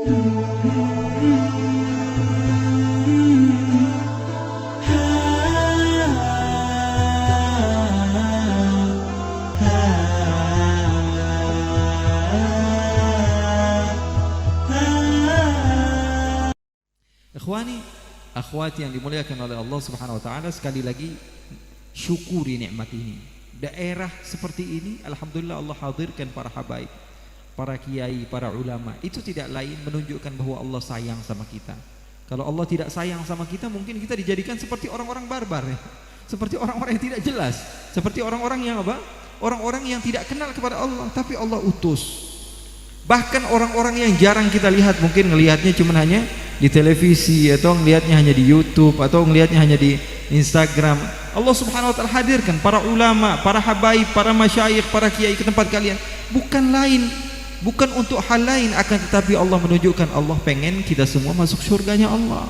Ikhwani, akhwati yang dimuliakan oleh Allah Subhanahu wa taala, sekali lagi syukuri nikmat ini. Daerah seperti ini alhamdulillah Allah hadirkan para habaib, para kiai, para ulama. Itu tidak lain menunjukkan bahwa Allah sayang sama kita. Kalau Allah tidak sayang sama kita, mungkin kita dijadikan seperti orang-orang barbar ya. Seperti orang-orang yang tidak jelas, seperti orang-orang yang apa? Orang-orang yang tidak kenal kepada Allah, tapi Allah utus. Bahkan orang-orang yang jarang kita lihat, mungkin ngelihatnya cuma hanya di televisi, atau ngelihatnya hanya di YouTube, atau ngelihatnya hanya di Instagram. Allah Subhanahu wa taala hadirkan para ulama, para habaib, para masyayikh, para kiai ke tempat kalian. Bukan untuk hal lain, akan tetapi Allah menunjukkan Allah pengen kita semua masuk surganya Allah.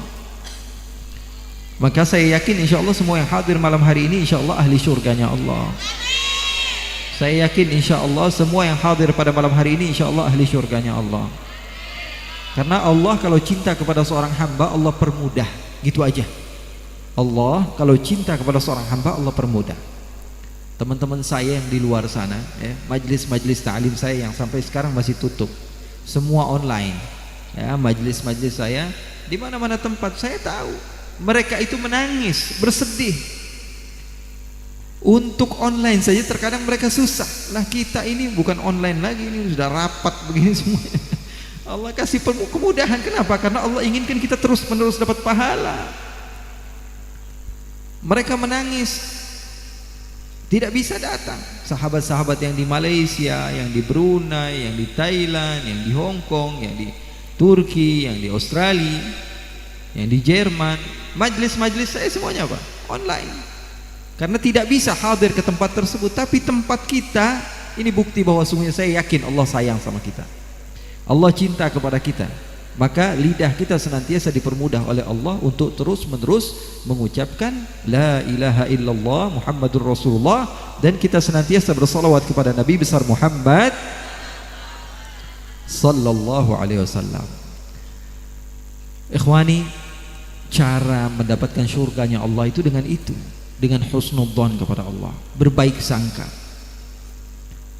Maka saya yakin insyaallah semua yang hadir malam hari ini insyaallah ahli surganya Allah. Saya yakin insyaallah semua yang hadir pada malam hari ini insyaallah ahli surganya Allah. Karena Allah kalau cinta kepada seorang hamba, Allah permudah, gitu aja. Allah kalau cinta kepada seorang hamba, Allah permudah. Teman-teman saya yang di luar sana ya, majlis-majlis ta'lim saya yang sampai sekarang masih tutup, semua online ya, majlis-majlis saya di mana-mana tempat saya tahu mereka itu menangis, bersedih. Untuk online saja terkadang mereka susah. Lah kita ini bukan online lagi, ini sudah rapat begini semuanya. Allah kasih kemudahan. Kenapa? Karena Allah inginkan kita terus-menerus dapat pahala. Mereka menangis, tidak bisa datang. Sahabat-sahabat yang di Malaysia, yang di Brunei, yang di Thailand, yang di Hong Kong, yang di Turki, yang di Australia, yang di Jerman, majlis-majlis saya semuanya apa? Online. Karena tidak bisa hadir ke tempat tersebut, tapi tempat kita ini bukti bahwa sungguhnya saya yakin Allah sayang sama kita. Allah cinta kepada kita. Maka lidah kita senantiasa dipermudah oleh Allah untuk terus-menerus mengucapkan la ilaha illallah Muhammadur Rasulullah, dan kita senantiasa bersalawat kepada Nabi besar Muhammad sallallahu alaihi wasallam. Ikhwani, cara mendapatkan surganya Allah itu dengan itu, dengan husnudzon kepada Allah, berbaik sangka.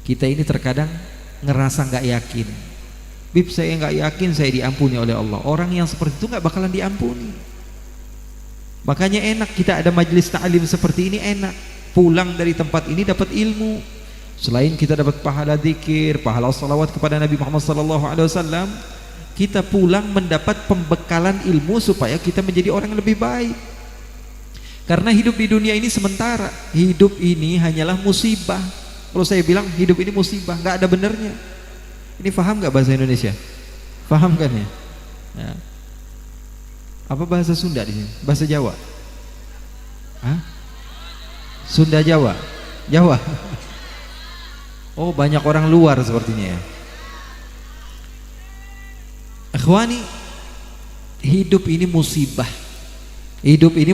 Kita ini terkadang ngerasa nggak yakin. Bib, saya nggak yakin saya diampuni oleh Allah. Orang yang seperti itu nggak bakalan diampuni. Makanya enak kita ada majlis ta'lim seperti ini, enak. Pulang dari tempat ini dapat ilmu. Selain kita dapat pahala zikir, pahala salawat kepada Nabi Muhammad SAW, kita pulang mendapat pembekalan ilmu supaya kita menjadi orang yang lebih baik. Karena hidup di dunia ini sementara. Hidup ini hanyalah musibah. Kalau saya bilang hidup ini musibah, nggak ada benernya. Ini paham nggak bahasa Indonesia? Paham kan ya? Ya. Apa bahasa Sunda di sini? Bahasa Jawa? Hah? Sunda Jawa? Jawa? Oh, banyak orang luar sepertinya ya. Ikhwani, hidup ini musibah. Hidup ini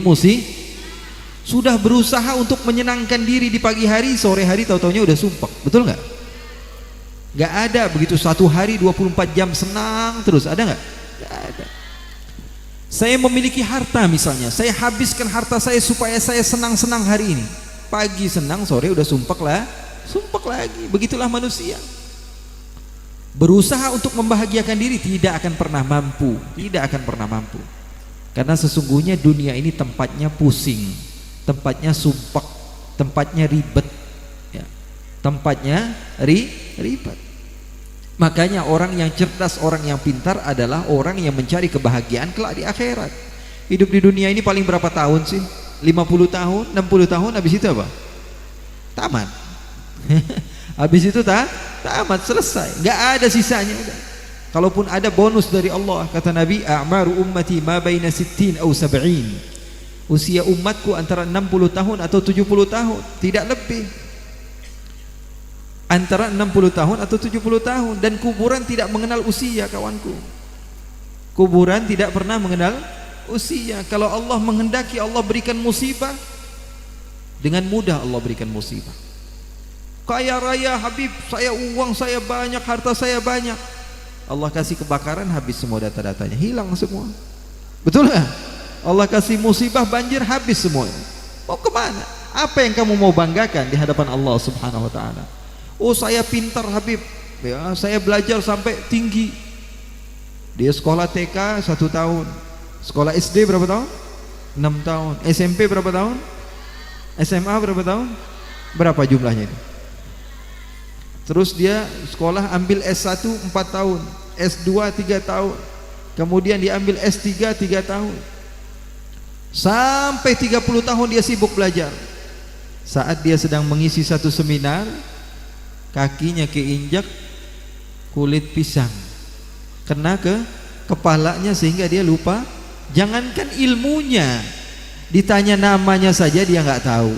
sudah berusaha untuk menyenangkan diri di pagi hari, sore hari tahu-taunya udah sumpek. Betul nggak? Nggak ada begitu satu hari 24 jam senang terus, ada nggak? Nggak ada. Saya memiliki harta misalnya, saya habiskan harta saya supaya saya senang-senang hari ini. Pagi senang, sore udah sumpek lagi. Begitulah manusia. Berusaha untuk membahagiakan diri tidak akan pernah mampu, Karena sesungguhnya dunia ini tempatnya pusing, tempatnya sumpek, tempatnya ribet ya. Tempatnya ribet. Makanya orang yang cerdas, orang yang pintar adalah orang yang mencari kebahagiaan kelak di akhirat. Hidup di dunia ini paling berapa tahun sih? 50 tahun, 60 tahun, habis itu apa? Tamat. Habis itu tamat, selesai, nggak ada sisanya udah. Kalaupun ada bonus dari Allah, kata Nabi, a'maru ummati ma baina 60 aw 70. Usia umatku antara 60 tahun atau 70 tahun, tidak lebih. Antara 60 tahun atau 70 tahun. Dan kuburan tidak mengenal usia, kawanku. Kuburan tidak pernah mengenal usia. Kalau Allah menghendaki Allah berikan musibah, dengan mudah Allah berikan musibah. Kaya raya Habib, saya uang saya banyak, harta saya banyak. Allah kasih kebakaran, habis semua data-datanya, hilang semua. Betul nggak? Allah kasih musibah banjir, habis semua. Mau kemana? Apa yang kamu mau banggakan di hadapan Allah Subhanahu Wa Taala? Oh, saya pintar Habib, ya, saya belajar sampai tinggi. Dia sekolah TK 1 tahun, sekolah SD berapa tahun? 6 tahun. SMP berapa tahun? SMA berapa tahun? Berapa jumlahnya itu? Terus dia sekolah ambil S1 4 tahun, S2 3 tahun, kemudian dia ambil S3 3 tahun, sampai 30 tahun dia sibuk belajar. Saat dia sedang mengisi satu seminar, kakinya keinjak kulit pisang, kena ke kepalanya sehingga dia lupa. Jangankan ilmunya, ditanya namanya saja dia nggak tahu.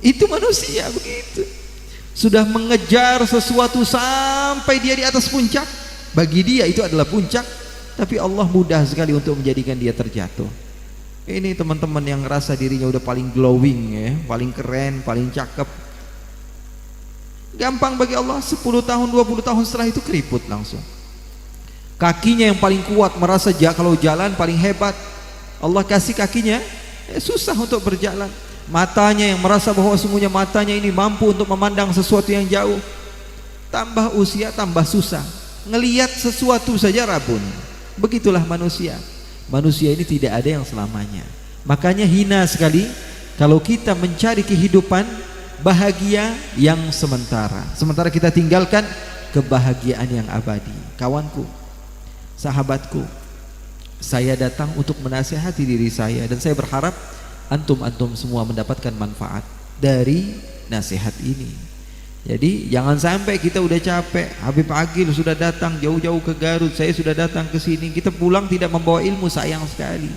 Itu manusia begitu. Sudah mengejar sesuatu sampai dia di atas puncak. Bagi dia itu adalah puncak, tapi Allah mudah sekali untuk menjadikan dia terjatuh. Ini teman-teman yang ngerasa dirinya udah paling glowing ya, paling keren, paling cakep. Gampang bagi Allah, 10 tahun, 20 tahun setelah itu keriput langsung. Kakinya yang paling kuat, merasa kalau jalan paling hebat. Allah kasih kakinya, susah untuk berjalan. Matanya yang merasa bahwa sungguhnya matanya ini mampu untuk memandang sesuatu yang jauh. Tambah usia, tambah susah. Ngelihat sesuatu saja rabun. Begitulah manusia. Manusia ini tidak ada yang selamanya. Makanya hina sekali kalau kita mencari kehidupan bahagia yang sementara, sementara kita tinggalkan kebahagiaan yang abadi. Kawanku, sahabatku, saya datang untuk menasihati diri saya, dan saya berharap antum-antum semua mendapatkan manfaat dari nasihat ini. Jadi jangan sampai kita udah capek, Habib Agil sudah datang jauh-jauh ke Garut, saya sudah datang ke sini, kita pulang tidak membawa ilmu, sayang sekali.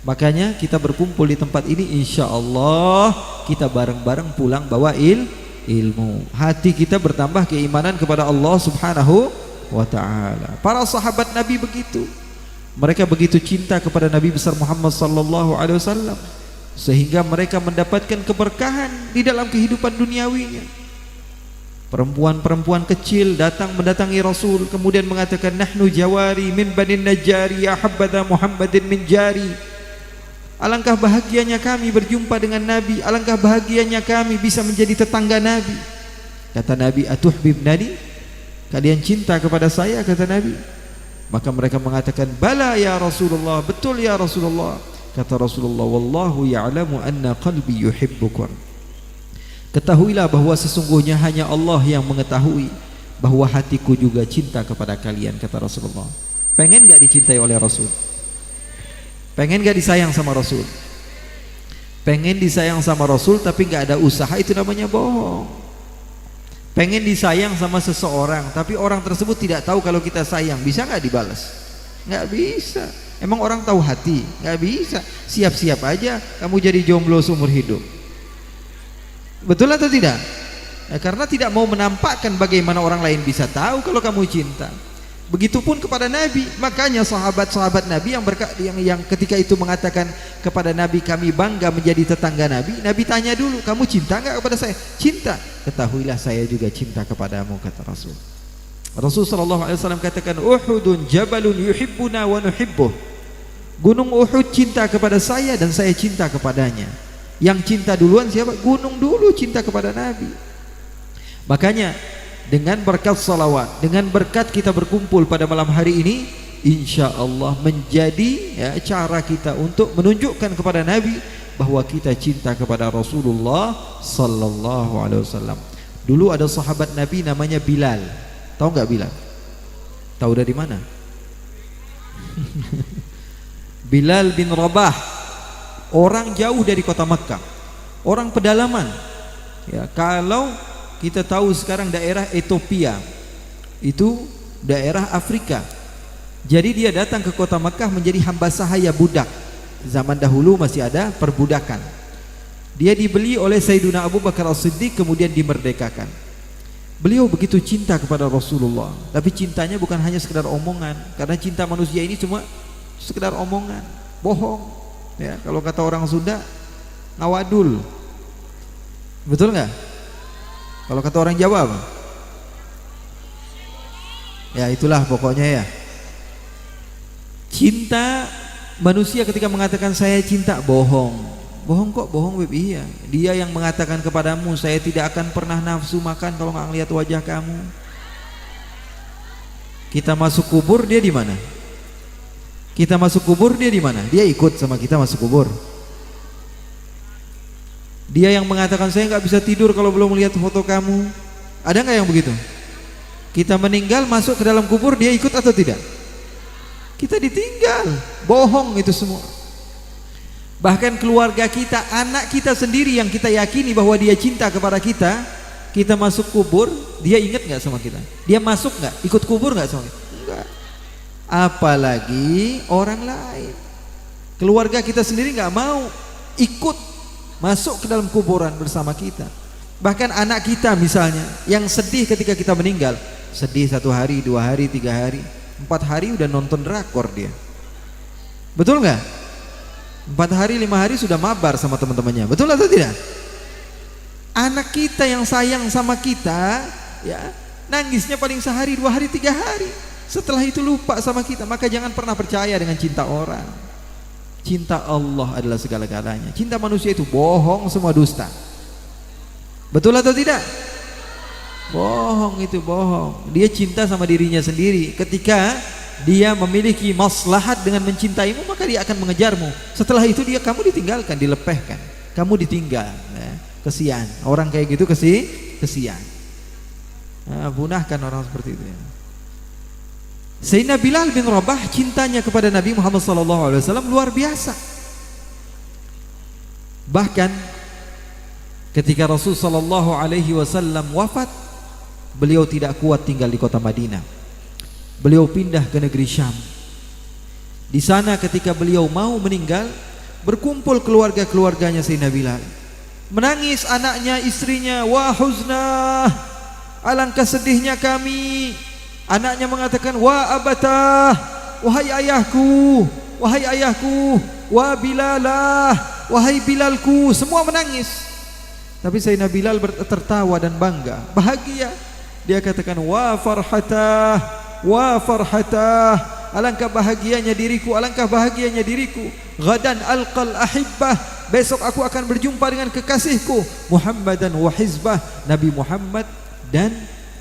Makanya kita berkumpul di tempat ini, insya Allah kita bareng-bareng pulang bawa ilmu. Hati kita bertambah keimanan kepada Allah Subhanahu wa Ta'ala. Para sahabat Nabi begitu, mereka begitu cinta kepada Nabi besar Muhammad sallallahu alaihi wasallam sehingga mereka mendapatkan keberkahan di dalam kehidupan duniawinya. Perempuan-perempuan kecil datang mendatangi Rasul, kemudian mengatakan, nahnu jawari min banin najari ya habbada Muhammadin min jari. Alangkah bahagianya kami berjumpa dengan Nabi, alangkah bahagianya kami bisa menjadi tetangga Nabi. Kata Nabi, atuhbibnani, kalian cinta kepada saya? Kata Nabi. Maka mereka mengatakan, bala ya Rasulullah, betul ya Rasulullah. Kata Rasulullah, wallahu ya'lamu anna qalbi yuhibbukum. Ketahuilah bahwa sesungguhnya hanya Allah yang mengetahui bahwa hatiku juga cinta kepada kalian. Kata Rasulullah. Pengen gak dicintai oleh Rasul? Pengen gak disayang sama Rasul? Pengen disayang sama Rasul tapi gak ada usaha, itu namanya bohong. Pengen disayang sama seseorang tapi orang tersebut tidak tahu kalau kita sayang, bisa gak dibalas? Gak bisa. Emang orang tahu hati? Gak bisa. Siap-siap aja kamu jadi jomblo seumur hidup. Betul atau tidak? Ya, karena tidak mau menampakkan bagaimana orang lain bisa tahu kalau kamu cinta. Begitupun kepada Nabi. Makanya sahabat-sahabat Nabi yang ketika itu mengatakan kepada Nabi, kami bangga menjadi tetangga Nabi. Nabi tanya dulu, kamu cinta enggak kepada saya? Cinta. Ketahuilah saya juga cinta kepadamu, kata Rasul. Rasul sallallahu alaihi wasallam katakan, Uhudun jabalun yuhibbuna wa nuhibbuh. Gunung Uhud cinta kepada saya dan saya cinta kepadanya. Yang cinta duluan siapa? Gunung dulu cinta kepada Nabi. Makanya dengan berkat salawat, dengan berkat kita berkumpul pada malam hari ini, insya Allah menjadi cara kita untuk menunjukkan kepada Nabi bahwa kita cinta kepada Rasulullah sallallahu alaihi wasallam. Dulu ada sahabat Nabi namanya Bilal. Tahu nggak Bilal? Tahu dari mana? Bilal bin Rabah. Orang jauh dari kota Makkah, orang pedalaman. Ya, kalau kita tahu sekarang daerah Ethiopia itu daerah Afrika. Jadi dia datang ke kota Makkah menjadi hamba sahaya budak. Zaman dahulu masih ada perbudakan. Dia dibeli oleh Sayyidina Abu Bakar As-Siddiq, kemudian dimerdekakan. Beliau begitu cinta kepada Rasulullah, tapi cintanya bukan hanya sekedar omongan, karena cinta manusia ini cuma sekedar omongan, bohong. Ya, kalau kata orang Sunda, ngawadul. Betul nggak? Kalau kata orang Jawa apa? Ya itulah pokoknya ya. Cinta manusia ketika mengatakan saya cinta, bohong. Bohong kok, bohong Beb. Iya. Dia yang mengatakan kepadamu saya tidak akan pernah nafsu makan kalau nggak ngelihat wajah kamu. Kita masuk kubur, dia di mana? Kita masuk kubur, dia di mana? Dia ikut sama kita masuk kubur. Dia yang mengatakan saya nggak bisa tidur kalau belum melihat foto kamu. Ada nggak yang begitu? Kita meninggal masuk ke dalam kubur, dia ikut atau tidak? Kita ditinggal. Bohong itu semua. Bahkan keluarga kita, anak kita sendiri yang kita yakini bahwa dia cinta kepada kita, kita masuk kubur, dia ingat nggak sama kita? Dia masuk nggak? Ikut kubur nggak sama kita? Enggak. Apalagi orang lain. Keluarga kita sendiri nggak mau ikut masuk ke dalam kuburan bersama kita. Bahkan anak kita misalnya yang sedih ketika kita meninggal, sedih 1 hari, 2 hari, 3 hari, 4 hari udah nonton drakor dia. Betul nggak? 4 hari, 5 hari sudah mabar sama teman-temannya. Betul atau tidak? Anak kita yang sayang sama kita, ya, nangisnya paling sehari, 2 hari, 3 hari. Setelah itu lupa sama kita. Maka jangan pernah percaya dengan cinta orang. Cinta Allah adalah segala-galanya. Cinta manusia itu bohong, semua dusta. Betul atau tidak? Bohong, itu bohong. Dia cinta sama dirinya sendiri. Ketika dia memiliki maslahat dengan mencintaimu, maka dia akan mengejarmu. Setelah itu kamu ditinggalkan, dilepehkan. Kamu ditinggal, ya. Kesian. Orang kayak gitu kesian. Nah, punahkan orang seperti itu ya. Sayyidina Bilal bin Rabah cintanya kepada Nabi Muhammad SAW luar biasa. Bahkan ketika Rasul SAW wafat, beliau tidak kuat tinggal di kota Madinah. Beliau pindah ke negeri Syam. Di sana ketika beliau mau meninggal, berkumpul keluarga-keluarganya Sayyidina Bilal. Menangis anaknya, istrinya, wah huznah, alangkah sedihnya kami. Anaknya mengatakan, wah abatah, wahai ayahku, wahai ayahku, wah Bilalah, wahai Bilalku. Semua menangis. Tapi Sayyidina Bilal tertawa dan bangga, bahagia. Dia katakan, wah farhatah, wah farhatah, alangkah bahagianya diriku, alangkah bahagianya diriku. Ghadan alqal ahibbah, besok aku akan berjumpa dengan kekasihku Muhammadan wa hizbah, Nabi Muhammad dan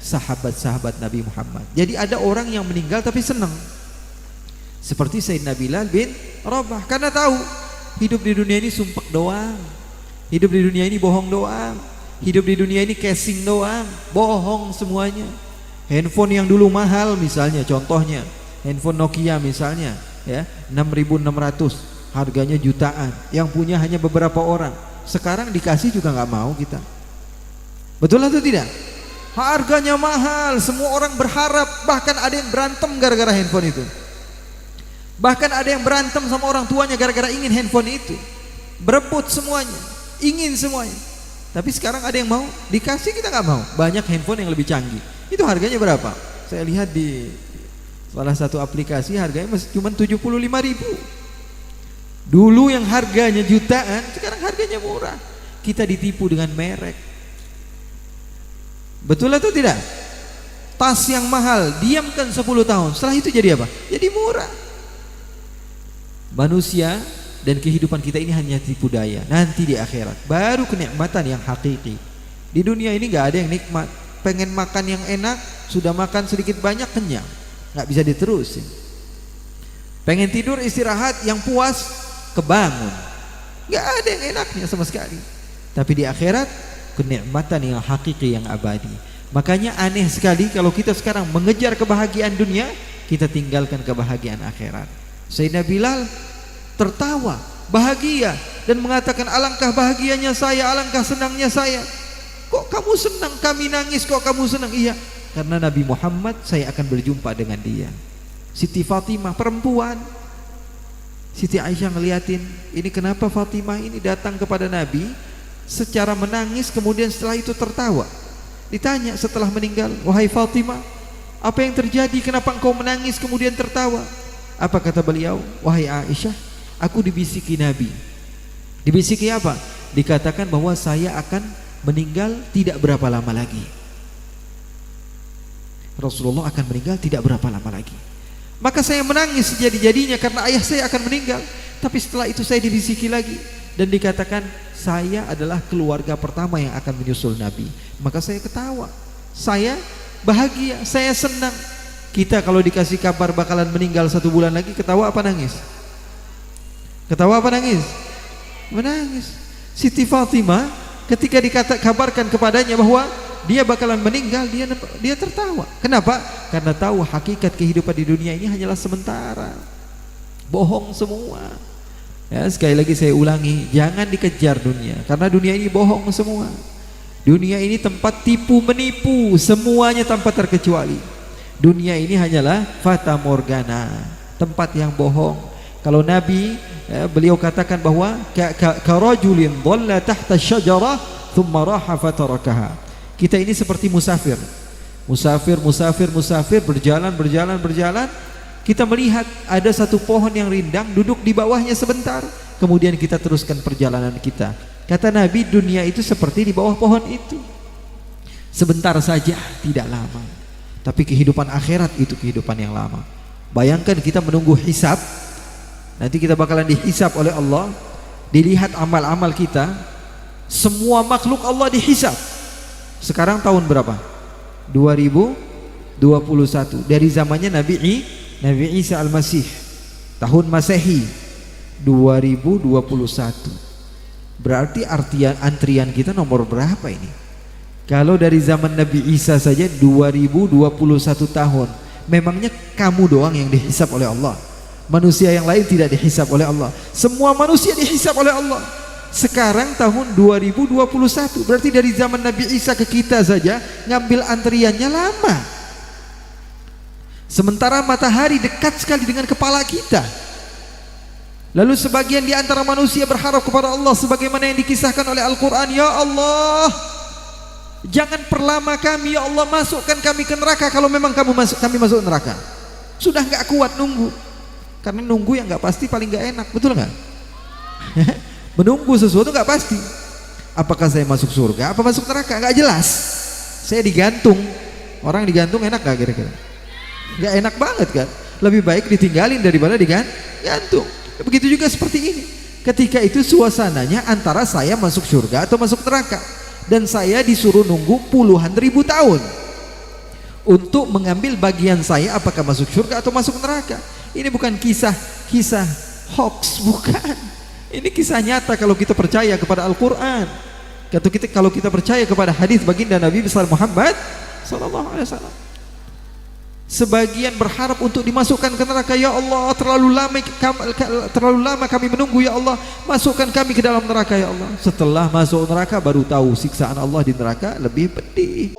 sahabat-sahabat Nabi Muhammad. Jadi ada orang yang meninggal tapi senang, seperti Sayyidina Bilal bin Rabah, karena tahu hidup di dunia ini sumpek doang, hidup di dunia ini bohong doang, hidup di dunia ini casing doang, bohong semuanya. Handphone yang dulu mahal misalnya, contohnya handphone Nokia misalnya, ya 6.600, harganya jutaan, yang punya hanya beberapa orang. Sekarang dikasih juga nggak mau kita. Betul atau tidak? Harganya mahal, semua orang berharap, bahkan ada yang berantem gara-gara handphone itu. Bahkan ada yang berantem sama orang tuanya gara-gara ingin handphone itu. Berebut semuanya, ingin semuanya. Tapi sekarang ada yang mau, dikasih kita nggak mau. Banyak handphone yang lebih canggih. Itu harganya berapa? Saya lihat di salah satu aplikasi harganya masih cuma 75.000. Dulu yang harganya jutaan, sekarang harganya murah. Kita ditipu dengan merek. Betul atau tidak? Tas yang mahal, diamkan 10 tahun, setelah itu jadi apa? Jadi murah. Manusia dan kehidupan kita ini hanya tipu daya. Nanti di akhirat baru kenikmatan yang hakiki. Di dunia ini gak ada yang nikmat. Pengen makan yang enak, sudah makan sedikit banyak kenyang, gak bisa diterusin. Pengen tidur istirahat yang puas, kebangun, gak ada yang enaknya sama sekali. Tapi di akhirat kenikmatan yang hakiki, yang abadi. Makanya aneh sekali kalau kita sekarang mengejar kebahagiaan dunia, kita tinggalkan kebahagiaan akhirat. Sayyidina Bilal tertawa, bahagia, dan mengatakan, alangkah bahagianya saya, alangkah senangnya saya. Kok kamu senang, kami nangis, kok kamu senang? Iya, karena Nabi Muhammad, saya akan berjumpa dengan dia. Siti Fatimah perempuan, Siti Aisyah ngeliatin, ini kenapa Fatimah ini datang kepada Nabi secara menangis, kemudian setelah itu tertawa. Ditanya setelah meninggal, wahai Fatimah, apa yang terjadi, kenapa engkau menangis kemudian tertawa? Apa kata beliau? Wahai Aisyah, aku dibisiki Nabi. Dibisiki apa? Dikatakan bahwa saya akan meninggal tidak berapa lama lagi. Rasulullah akan meninggal tidak berapa lama lagi. Maka saya menangis sejadi-jadinya karena ayah saya akan meninggal. Tapi setelah itu saya dibisiki lagi dan dikatakan saya adalah keluarga pertama yang akan menyusul Nabi. Maka saya ketawa, saya bahagia, saya senang. Kita kalau dikasih kabar bakalan meninggal 1 bulan lagi, ketawa apa nangis? Ketawa apa nangis? Menangis. Siti Fatimah ketika dikabarkan kepadanya bahwa dia bakalan meninggal, dia tertawa. Kenapa? Karena tahu hakikat kehidupan di dunia ini hanyalah sementara. Bohong semua. Ya, sekali lagi saya ulangi, jangan dikejar dunia, karena dunia ini bohong semua. Dunia ini tempat tipu menipu, semuanya tanpa terkecuali. Dunia ini hanyalah fata morgana, tempat yang bohong. Kalau Nabi beliau katakan bahwa karajulin dhalla tahta syajarah thumma raha fatarakaha. Kita ini seperti musafir. Musafir berjalan. Kita melihat ada satu pohon yang rindang, duduk di bawahnya sebentar, kemudian kita teruskan perjalanan kita. Kata Nabi, dunia itu seperti di bawah pohon itu. Sebentar saja, tidak lama. Tapi kehidupan akhirat itu kehidupan yang lama. Bayangkan kita menunggu hisab. Nanti kita bakalan dihisab oleh Allah. Dilihat amal-amal kita. Semua makhluk Allah dihisab. Sekarang tahun berapa? 2021. Dari zamannya Nabi Isa Al-Masih, tahun Masehi 2021. Berarti antrian kita nomor berapa ini? Kalau dari zaman Nabi Isa saja 2021 tahun. Memangnya kamu doang yang dihisab oleh Allah? Manusia yang lain tidak dihisab oleh Allah. Semua manusia dihisab oleh Allah. Sekarang tahun 2021, berarti dari zaman Nabi Isa ke kita saja ngambil antriannya lama. Sementara matahari dekat sekali dengan kepala kita. Lalu sebagian di antara manusia berharap kepada Allah sebagaimana yang dikisahkan oleh Al-Quran. Ya Allah, jangan perlama kami, ya Allah, masukkan kami ke neraka kalau memang kami masuk neraka. Sudah nggak kuat nunggu. Karena nunggu yang nggak pasti paling nggak enak, betul nggak? Menunggu sesuatu nggak pasti. Apakah saya masuk surga? Apa masuk neraka? Nggak jelas. Saya digantung. Orang digantung enak nggak kira-kira? Nggak enak banget kan? Lebih baik ditinggalin daripada digantung. Begitu juga seperti ini. Ketika itu suasananya antara saya masuk surga atau masuk neraka, dan saya disuruh nunggu puluhan ribu tahun untuk mengambil bagian saya apakah masuk surga atau masuk neraka. Ini bukan kisah hoax, bukan. Ini kisah nyata kalau kita percaya kepada Al-Quran. Kalau kita percaya kepada hadis baginda Nabi besar Muhammad sallallahu alaihi wasallam. Sebagian berharap untuk dimasukkan ke neraka. Ya Allah, terlalu lama kami menunggu, ya Allah, masukkan kami ke dalam neraka, ya Allah. Setelah masuk neraka baru tahu siksaan Allah di neraka lebih pedih.